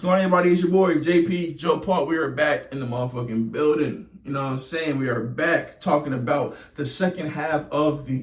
What's going on, everybody? It's your boy, JP, Joe Paul. We are back in the motherfucking building. You know what I'm saying? We are back talking about the second half of the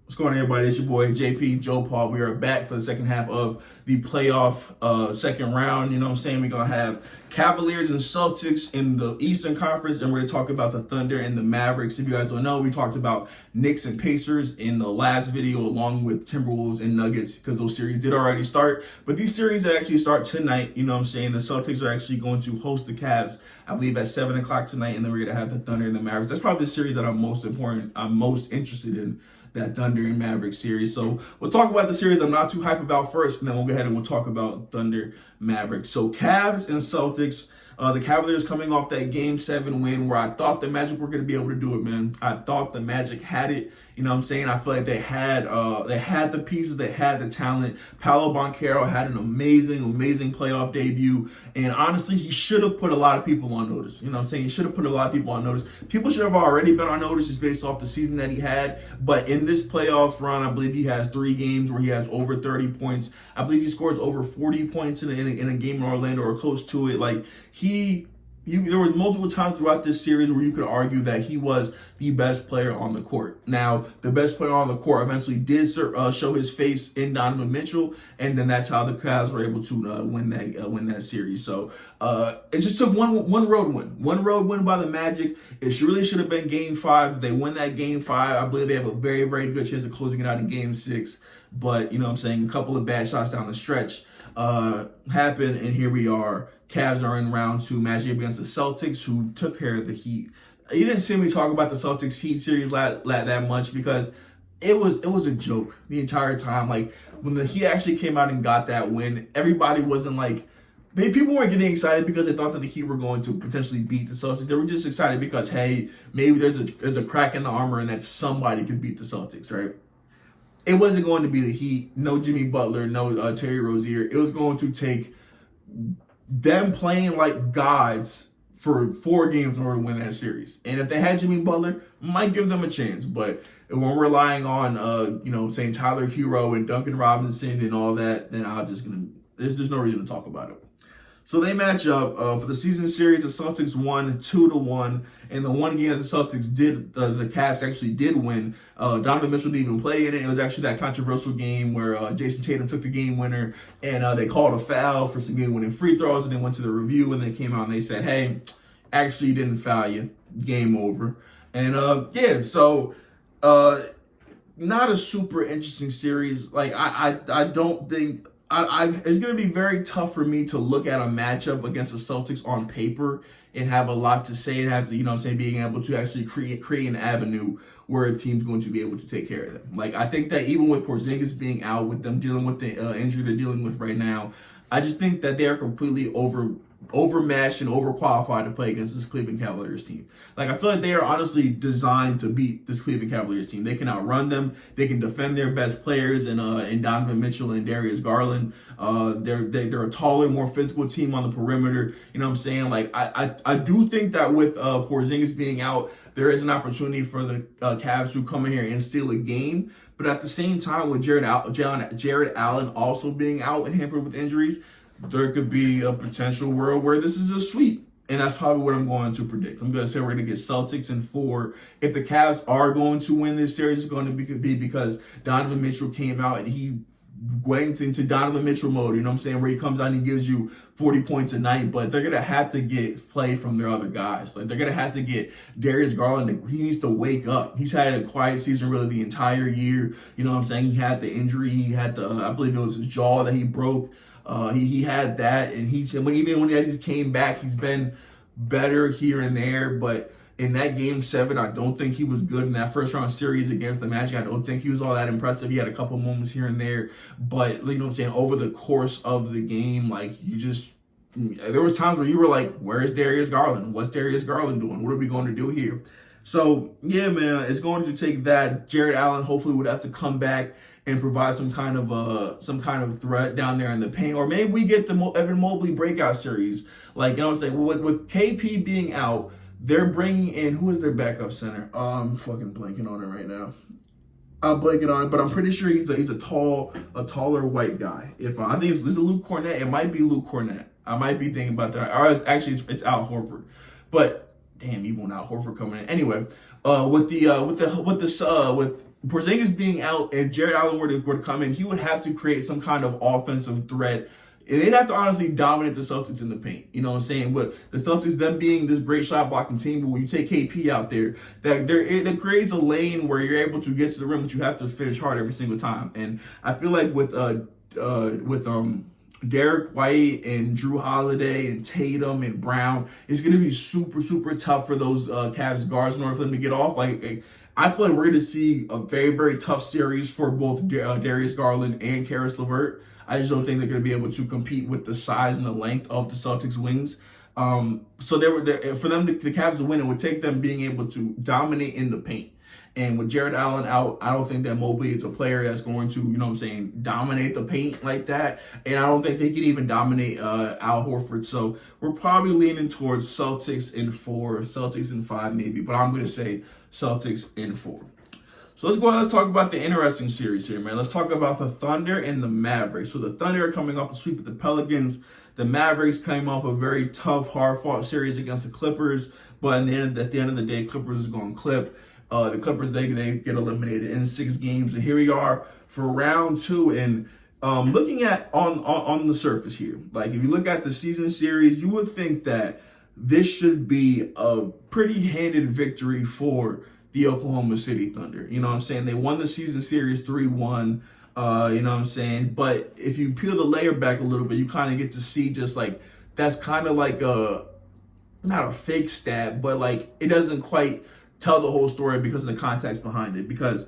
What's going on, everybody? It's your boy, JP, Joe Paul. We are back for the second half of the playoff second round. You know what I'm saying? We're going to have Cavaliers and Celtics in the Eastern Conference, and we're going to talk about the Thunder and the Mavericks. If you guys don't know, we talked about Knicks and Pacers in the last video, along with Timberwolves and Nuggets, because those series did already start. But these series actually start tonight. You know what I'm saying? The Celtics are actually going to host the Cavs, I believe, at 7 o'clock tonight, and then we're going to have the Thunder and the Mavericks. That's probably the series that I'm most interested in, that Thunder and Mavericks series. So we'll talk about the series I'm not too hype about first, and then we'll go ahead and we'll talk about Thunder Mavericks. So Cavs and Celtics. The Cavaliers coming off that Game 7 win where I thought the Magic were going to be able to do it, man. I thought the Magic had it. You know what I'm saying? I feel like they had the pieces, they had the talent. Paolo Banchero had an amazing playoff debut. And honestly, he should have put a lot of people on notice. You know what I'm saying? He should have put a lot of people on notice. People should have already been on notice just based off the season that he had. But in this playoff run, I believe he has 3 games where he has over 30 points. I believe he scores over 40 points in a game in Orlando or close to it. Like, there were multiple times throughout this series where you could argue that he was the best player on the court. Now, the best player on the court eventually did show his face in Donovan Mitchell, and then that's how the Cavs were able to win that series. So it just took one road win by the Magic. It really should have been Game 5. They win that Game 5. I believe they have a very, very good chance of closing it out in Game 6. But, you know what I'm saying, a couple of bad shots down the stretch happened, and here we are. Cavs are in round 2, matching against the Celtics, who took care of the Heat. You didn't see me talk about the Celtics Heat series that much because it was a joke the entire time. Like, when the Heat actually came out and got that win, everybody wasn't like, people weren't getting excited because they thought that the Heat were going to potentially beat the Celtics. They were just excited because, hey, maybe there's a crack in the armor and that somebody could beat the Celtics, right? It wasn't going to be the Heat, no Jimmy Butler, no Terry Rozier. It was going to take them playing like gods for 4 games in order to win that series. And if they had Jimmy Butler, might give them a chance. But when we're relying on, saying Tyler Hero and Duncan Robinson and all that, then there's no reason to talk about it. So they match up for the season series. The Celtics won 2-1, and the one game that the Celtics the Cavs actually did win. Donovan Mitchell didn't even play in it. It was actually that controversial game where Jason Tatum took the game winner, and they called a foul for some game-winning free throws, and they went to the review, and they came out and they said, "Hey, actually didn't foul you. Game over." And so not a super interesting series. Like I don't think. It's going to be very tough for me to look at a matchup against the Celtics on paper and have a lot to say and have to, being able to actually create an avenue where a team's going to be able to take care of them. Like, I think that even with Porzingis being out, with them dealing with the injury they're dealing with right now, I just think that they are completely overmatched and overqualified to play against this Cleveland Cavaliers team. Like, I feel like they are honestly designed to beat this Cleveland Cavaliers team. They can outrun them. They can defend their best players in Donovan Mitchell and Darius Garland. They're a taller, more physical team on the perimeter. You know what I'm saying? Like, I do think that with Porzingis being out, there is an opportunity for the Cavs to come in here and steal a game. But at the same time, with Jared Allen also being out and hampered with injuries, there could be a potential world where this is a sweep. And that's probably what I'm going to predict. I'm going to say we're going to get Celtics in 4. If the Cavs are going to win this series, it's going to be because Donovan Mitchell came out and he went into Donovan Mitchell mode, you know what I'm saying, where he comes out and he gives you 40 points a night. But they're going to have to get play from their other guys. Like, they're going to have to get Darius Garland. He needs to wake up. He's had a quiet season really the entire year. You know what I'm saying? He had the injury. He had I believe it was his jaw that he broke. He had that, and even when he came back, he's been better here and there. But in that Game 7, I don't think he was good in that first round series against the Magic. I don't think he was all that impressive. He had a couple moments here and there, but you know what I'm saying, over the course of the game, like, there was times where you were like, "Where's Darius Garland? What's Darius Garland doing? What are we going to do here?" So yeah, man, it's going to take that. Jared Allen hopefully would have to come back and provide some kind of threat down there in the paint, or maybe we get the Evan Mobley breakout series. Like, you know what I'm saying? With KP being out, they're bringing in, who is their backup center? I'm fucking blanking on it right now. I'm blanking on it, but I'm pretty sure he's a taller white guy. If I think it's Luke Cornett, it might be Luke Cornett. I might be thinking about that. Or it's Al Horford, but damn, even Al Horford coming in anyway. With Porzingis being out and Jared Allen were to come in, he would have to create some kind of offensive threat. And they'd have to honestly dominate the Celtics in the paint. You know what I'm saying? With the Celtics, them being this great shot blocking team, but when you take KP out there, that creates a lane where you're able to get to the rim, but you have to finish hard every single time. And I feel like with Derek White and Drew Holiday and Tatum and Brown, it's going to be super, super tough for those Cavs guards in order for them to get off. I feel like we're going to see a very, very tough series for both Darius Garland and Karis LeVert. I just don't think they're going to be able to compete with the size and the length of the Celtics wings. So for them, the Cavs to win, it would take them being able to dominate in the paint. And with Jared Allen out, I don't think that Mobley is a player that's going to, you know what I'm saying, dominate the paint like that. And I don't think they can even dominate Al Horford. So we're probably leaning towards Celtics in 4, Celtics in 5 maybe. But I'm going to say Celtics in 4. So let's go ahead and let's talk about the interesting series here, man. Let's talk about the Thunder and the Mavericks. So the Thunder are coming off the sweep of the Pelicans. The Mavericks came off a very tough, hard-fought series against the Clippers. But at the end of the day, Clippers is going to clip. The Clippers, they get eliminated in 6 games. And here we are for round 2. And looking at on the surface here, like if you look at the season series, you would think that this should be a pretty handed victory for the Oklahoma City Thunder. You know what I'm saying? They won the season series 3-1. You know what I'm saying? But if you peel the layer back a little bit, you kind of get to see just like that's kind of like not a fake stat, but like it doesn't quite tell the whole story because of the context behind it. Because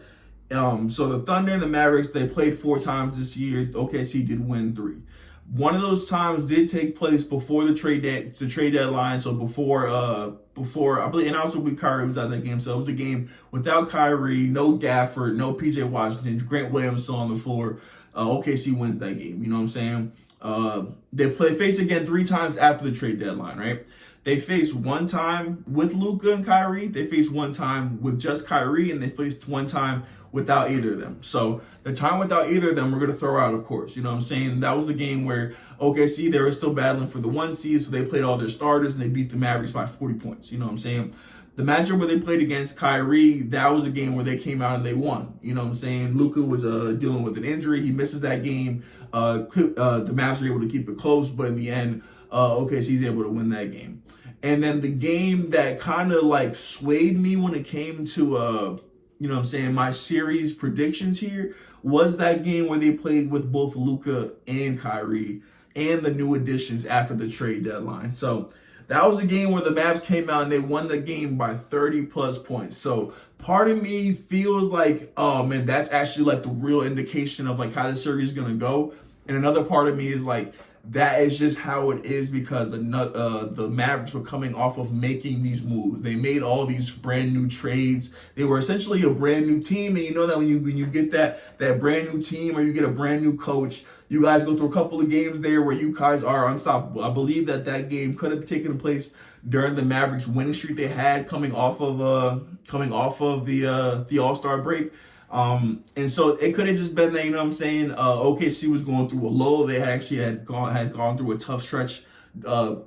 so the Thunder and the Mavericks, they played 4 times this year. OKC did win 3. One of those times did take place before the trade deadline. So before I believe, and also with Kyrie was at that game. So it was a game without Kyrie, no Gafford, no PJ Washington, Grant Williams still on the floor. OKC wins that game. You know what I'm saying? They faced again 3 times after the trade deadline, right? They faced 1 time with Luka and Kyrie. They faced 1 time with just Kyrie, and they faced 1 time without either of them. So the time without either of them, we're going to throw out, of course. You know what I'm saying? That was the game where OKC, they were still battling for the 1 seed, so they played all their starters, and they beat the Mavericks by 40 points. You know what I'm saying? The matchup where they played against Kyrie, that was a game where they came out and they won. You know what I'm saying? Luka was dealing with an injury. He misses that game. The Mavs are able to keep it close, but in the end, OKC's able to win that game. And then the game that kind of like swayed me when it came to, you know what I'm saying, my series predictions here was that game where they played with both Luka and Kyrie and the new additions after the trade deadline. So that was a game where the Mavs came out and they won the game by 30 plus points. So part of me feels like, oh man, that's actually like the real indication of like how the series is going to go. And another part of me is like, that is just how it is because the Mavericks were coming off of making these moves. They made all these brand new trades. They were essentially a brand new team. And you know that when you get that brand new team or you get a brand new coach, you guys go through a couple of games there where you guys are unstoppable. I believe that game could have taken place during the Mavericks winning streak they had coming off of the All-Star break. And so it could have just been that, you know what I'm saying, OKC was going through a lull. They had gone through a tough stretch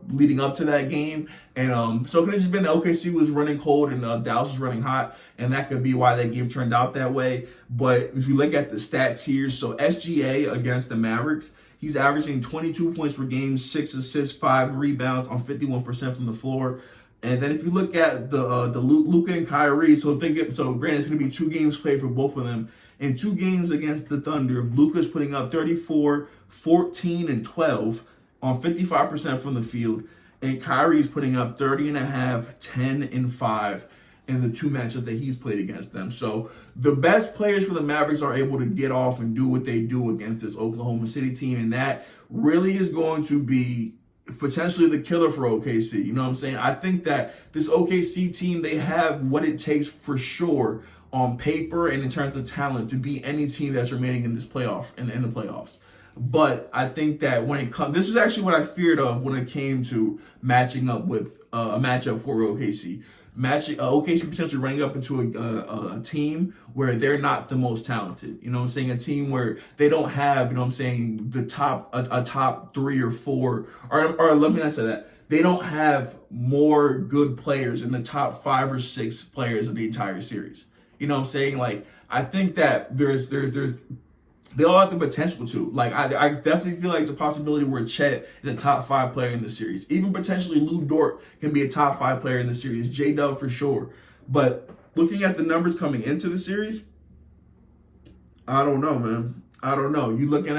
leading up to that game. And so it could have just been that OKC was running cold and Dallas was running hot, and that could be why that game turned out that way. But if you look at the stats here, so SGA against the Mavericks, he's averaging 22 points per game, 6 assists, 5 rebounds on 51% from the floor. And then if you look at the Luka and Kyrie, so granted it's going to be 2 games played for both of them. In 2 games against the Thunder, Luka's putting up 34, 14, and 12 on 55% from the field. And Kyrie's putting up 30.5, 10, and 5 in the 2 matchups that he's played against them. So the best players for the Mavericks are able to get off and do what they do against this Oklahoma City team. And that really is going to be potentially the killer for OKC. You know what I'm saying? I think that this OKC team, they have what it takes for sure on paper and in terms of talent to beat any team that's remaining in this playoff in the playoffs. But I think that when it comes, this is actually what I feared of when it came to matching up with a matchup for OKC. matching OKC potentially running up into a team where they're not the most talented. You know what I'm saying? A team where they don't have, you know what I'm saying, the top a top 3 or 4, or let me not say that. They don't have more good players in the top 5 or 6 players of the entire series. You know what I'm saying? Like, I think that they all have the potential to. Like, I definitely feel like the possibility where Chet is a top 5 player in the series. Even potentially Lou Dort can be a top 5 player in the series. J-Dub for sure. But looking at the numbers coming into the series, I don't know, man. I don't know. You're looking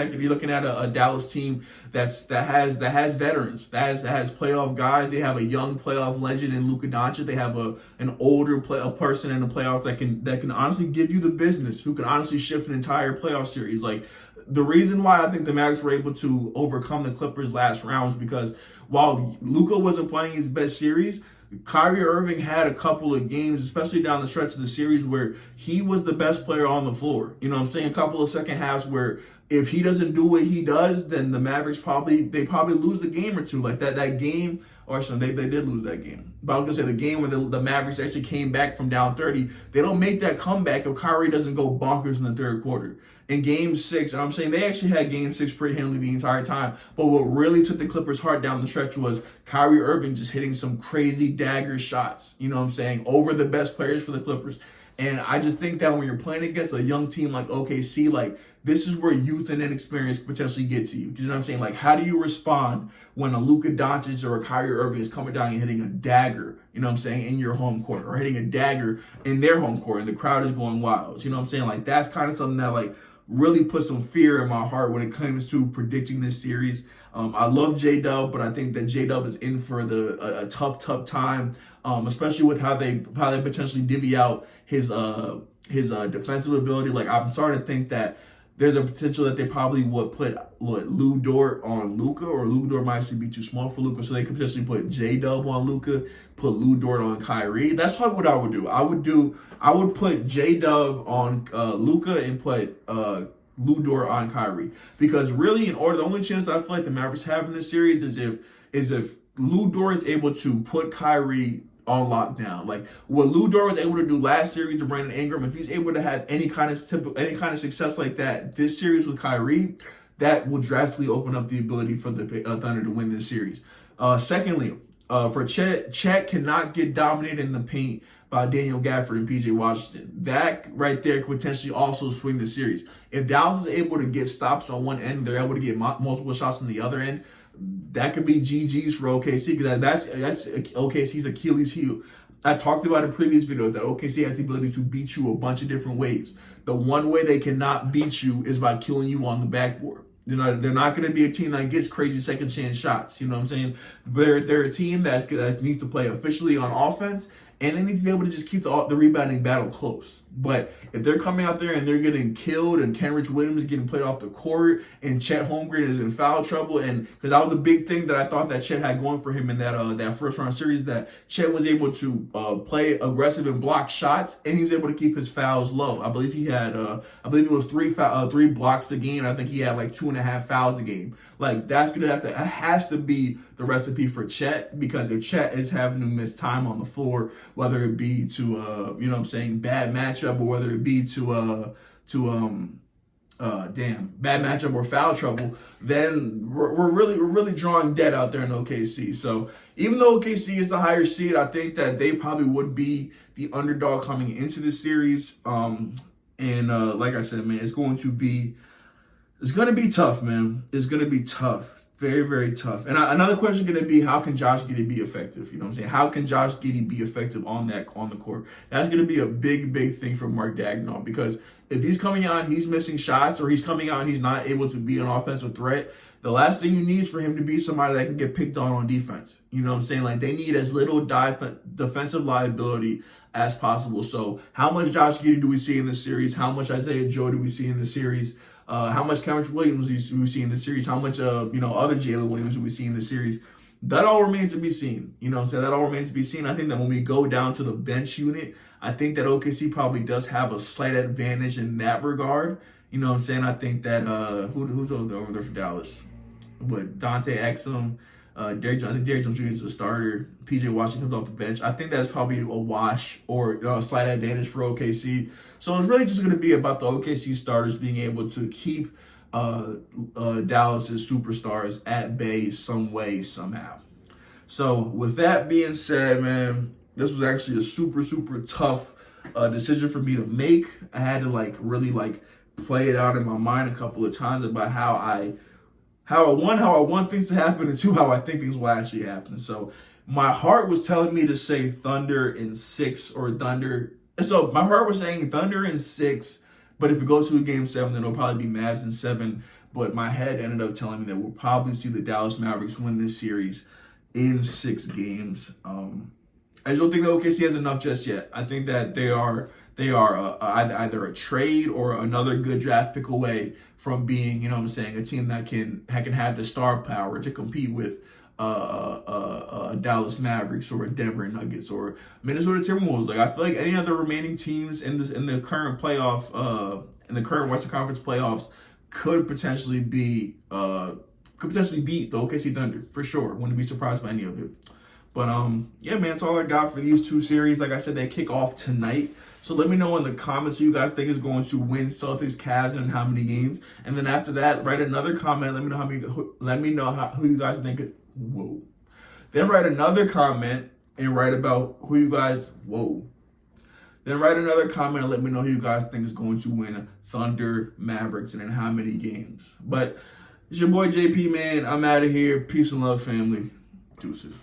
at a Dallas team that has veterans, that has playoff guys. They have a young playoff legend in Luka Doncic. They have an older person in the playoffs that can honestly give you the business, who can honestly shift an entire playoff series. Like, the reason why I think the Mavericks were able to overcome the Clippers last round is because while Luka wasn't playing his best series, Kyrie Irving had a couple of games, especially down the stretch of the series, where he was the best player on the floor. You know what I'm saying? A couple of second halves where if he doesn't do what he does, then the Mavericks probably lose a game or two. Like that game, or they did lose that game. But I was going to say the game when the Mavericks actually came back from down 30, they don't make that comeback if Kyrie doesn't go bonkers in the third quarter. In game 6, and I'm saying they actually had game 6 pretty handily the entire time. But what really took the Clippers' heart down the stretch was Kyrie Irving just hitting some crazy dagger shots, you know what I'm saying, over the best players for the Clippers. And I just think that when you're playing against a young team like OKC, like, this is where youth and inexperience potentially get to you. You know what I'm saying? Like, how do you respond when a Luka Doncic or a Kyrie Irving is coming down and hitting a dagger, you know what I'm saying, in your home court, or hitting a dagger in their home court and the crowd is going wild? You know what I'm saying? Like, that's kind of something that, like, really put some fear in my heart when it comes to predicting this series. I love J-Dub, but I think that J-Dub is in for a tough time, especially with how they potentially divvy out his defensive ability. Like, I'm starting to think that there's a potential that they probably would put Lou Dort on Luka, or Lou Dort might actually be too small for Luka, so they could potentially put J-Dub on Luka, put Lou Dort on Kyrie. That's probably what I would do. I would put J-Dub on Luka and put Lou Dort on Kyrie, because really, the only chance that I feel like the Mavericks have in this series is if Lou Dort is able to put Kyrie on lockdown. Like what Lou Dort was able to do last series to Brandon Ingram, if he's able to have any kind of success like that this series with Kyrie, that will drastically open up the ability for the Thunder to win this series. Secondly, for Chet cannot get dominated in the paint by Daniel Gafford and PJ Washington. That right there could potentially also swing the series. If Dallas is able to get stops on one end, they're able to get multiple shots on the other end, that could be GG's for OKC, because that's OKC's Achilles heel. I talked about in previous videos that OKC has the ability to beat you a bunch of different ways. The one way they cannot beat you is by killing you on the backboard. You know, they're not going to be a team that gets crazy second chance shots. You know what I'm saying? They're a team that needs to play efficiently on offense, and they need to be able to just keep the rebounding battle close. But if they're coming out there and they're getting killed, and Kenrich Williams is getting played off the court, and Chet Holmgren is in foul trouble, and because that was a big thing that I thought that Chet had going for him in that first round series, that Chet was able to play aggressive and block shots, and he was able to keep his fouls low. I believe he had, it was three blocks a game. I think he had like 2.5 fouls a game. Like, it has to be the recipe for Chet, because if Chet is having to miss time on the floor, whether it be to you know what I'm saying, bad matchup, or whether it be to bad matchup or foul trouble, then we're really drawing dead out there in OKC. So even though OKC is the higher seed, I think that they probably would be the underdog coming into the series. And like I said, man, it's going to be tough, man. It's going to be tough. Very, very tough. And another question is going to be, how can Josh Giddey be effective? You know what I'm saying? How can Josh Giddey be effective on the court? That's going to be a big, big thing for Mark Daigneault, because if he's coming out and he's missing shots, or he's coming out and he's not able to be an offensive threat, the last thing you need is for him to be somebody that can get picked on defense. You know what I'm saying? Like, they need as little defensive liability as possible. So how much Josh Giddey do we see in this series? How much Isaiah Joe do we see in this series? How much Kenrich Williams do we see in this series? How much other Jalen Williams do we see in this series? That all remains to be seen. You know what I'm saying? That all remains to be seen. I think that when we go down to the bench unit, I think that OKC probably does have a slight advantage in that regard. You know what I'm saying? I think that who's over there for Dallas? But Dante Exum, I think Derrick Jones Jr. is a starter. PJ Washington comes off the bench. I think that's probably a wash or a slight advantage for OKC. So it's really just going to be about the OKC starters being able to keep Dallas's superstars at bay some way, somehow. So with that being said, man, this was actually a super, super tough decision for me to make. I had to really play it out in my mind a couple of times about how I want things to happen, and two, how I think things will actually happen. So my heart was telling me to say Thunder in 6 or Thunder. So my heart was saying Thunder in 6, but if we go to a game 7, then it'll probably be Mavs in 7. But my head ended up telling me that we'll probably see the Dallas Mavericks win this series in 6 games. I don't think that OKC has enough just yet. I think that they are either a trade or another good draft pick away from being, a team that can have the star power to compete with Dallas Mavericks or Denver Nuggets or Minnesota Timberwolves. I feel like any other remaining teams in the current playoff in the current Western Conference playoffs could potentially beat the OKC Thunder for sure. Wouldn't be surprised by any of it. But yeah, man, that's all I got for these 2 series. Like I said, they kick off tonight. So let me know in the comments who you guys think is going to win Celtics, Cavs, and how many games. And then after that, write another comment. Let me know who you guys think. Whoa. Then write another comment and write about who you guys. Whoa. Then write another comment and let me know who you guys think is going to win Thunder, Mavericks, and in how many games. But it's your boy JP, man. I'm out of here. Peace and love, family. Deuces.